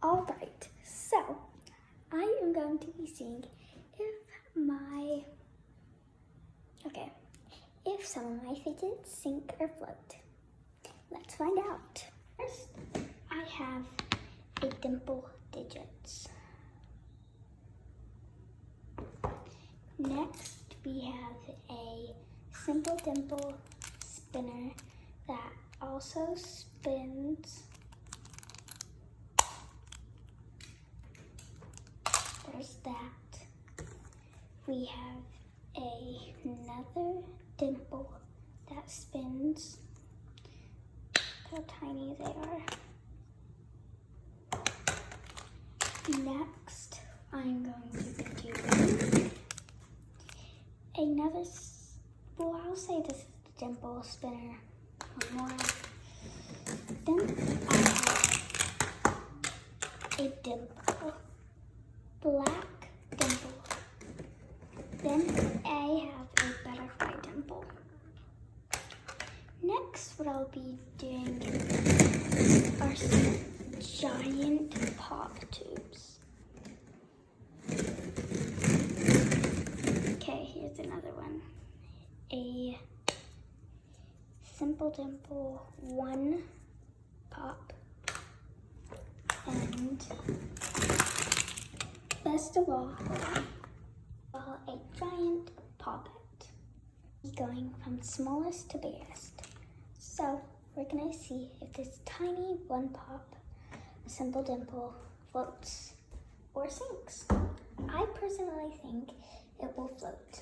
Alright, so I am going to be seeing if some of my fidgets sink or float. Let's find out. First, I have a dimple digits. Next, we have a simple dimple spinner that also spins. There's that. We have another dimple that spins. Look how tiny they are. Next, I'm going to be doing another, I'll say this is the dimple spinner. One more. Then I have a dimple, black dimple. Then I have a butterfly dimple. Next, what I'll be doing are some giant pop tubes. Okay, here's another one. A simple dimple, one pop, and best of all, a giant poppet. Going from smallest to biggest. So we're gonna see if this tiny one pop, a simple dimple, floats or sinks. I personally think it will float.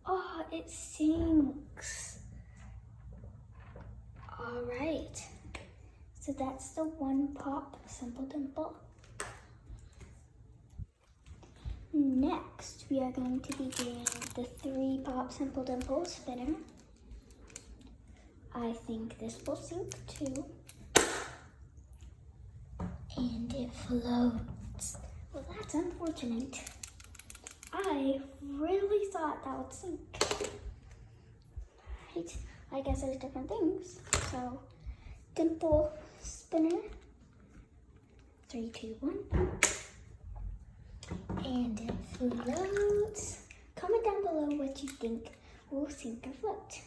Oh, it sinks. All right, so that's the one pop, simple dimple. Next, we are going to be doing the 3 pop simple dimple spinner. I think this will sink too. And it floats. Well, that's unfortunate. I really thought that would sink. Right, I guess there's different things. So, dimple spinner. 3, 2, 1. And it floats. Comment down below what you think will sink or float.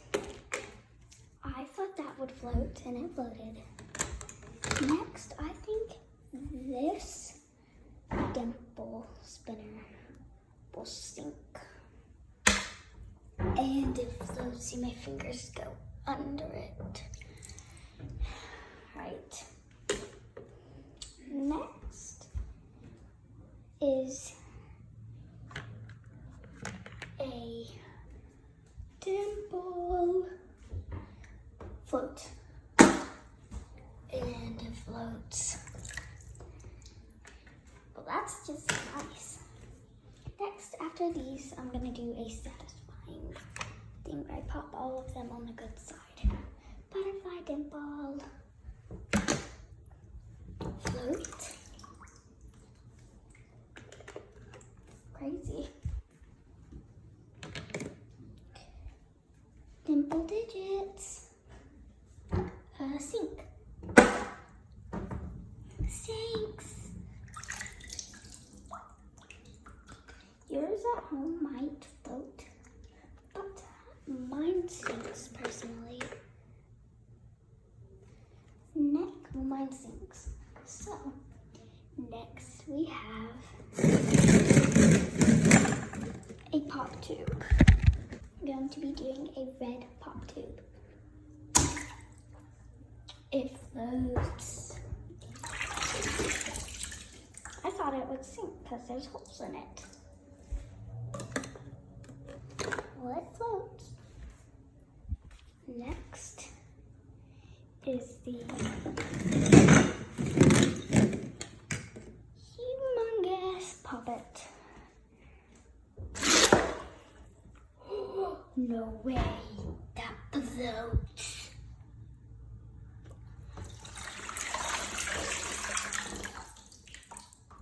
I thought that would float, and it floated. Next, I think this dimple spinner will sink. And it floats. See my fingers go under it. Right. Next is a dimple float, and it floats. Well, that's just nice. Next, after these, I'm gonna do a satisfying thing where I pop all of them on the good side. Butterfly dimple, float. Crazy. Dimple digits. Sink. Sinks. Yours at home might float, but mine sinks personally. Mine sinks. So, next we have a pop tube. I'm going to be doing a red pop tube. It floats. I thought it would sink because there's holes in it. Well, it floats. Next is the humongous poppet. No way, that floats.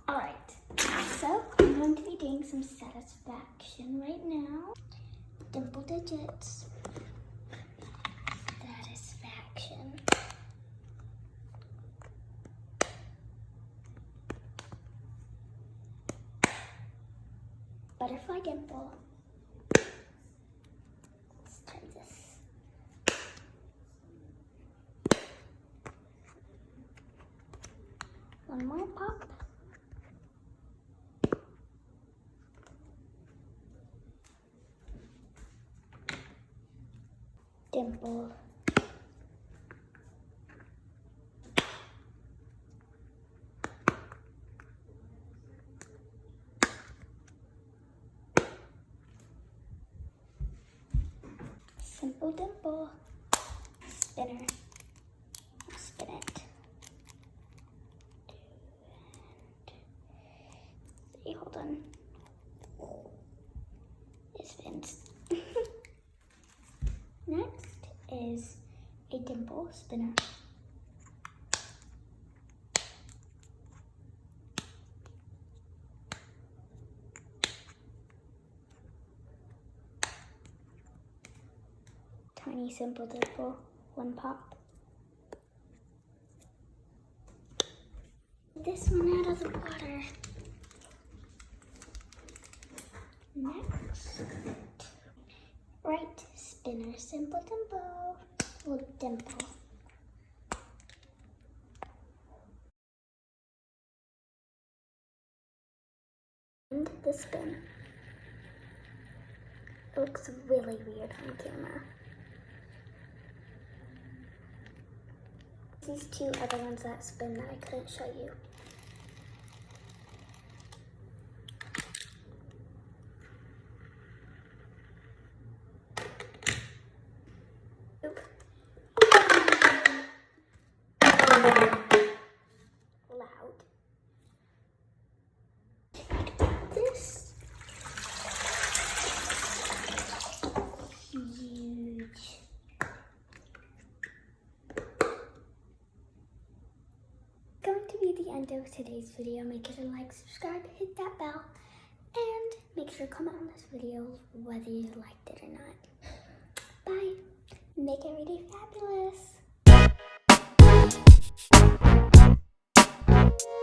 Alright, so I'm going to be doing some satisfaction right now. Dimple digits. Satisfaction. butterfly dimple. Let's try this. One more pop. Dimple. Simple dimple. Spinner. Spin it. See, hold on. It spins. Next is a dimple spinner. Tiny simple dimple, one pop. This one out of the water. Next, right spinner, simple dimple, little dimple. And the spin. It looks really weird on camera. These two are the ones that spin that I couldn't show you. Oop. Loud. This huge. Going to be the end of today's video. Make sure to like, subscribe, hit that bell, and make sure to comment on this video whether you liked it or not. Bye. Make every day fabulous.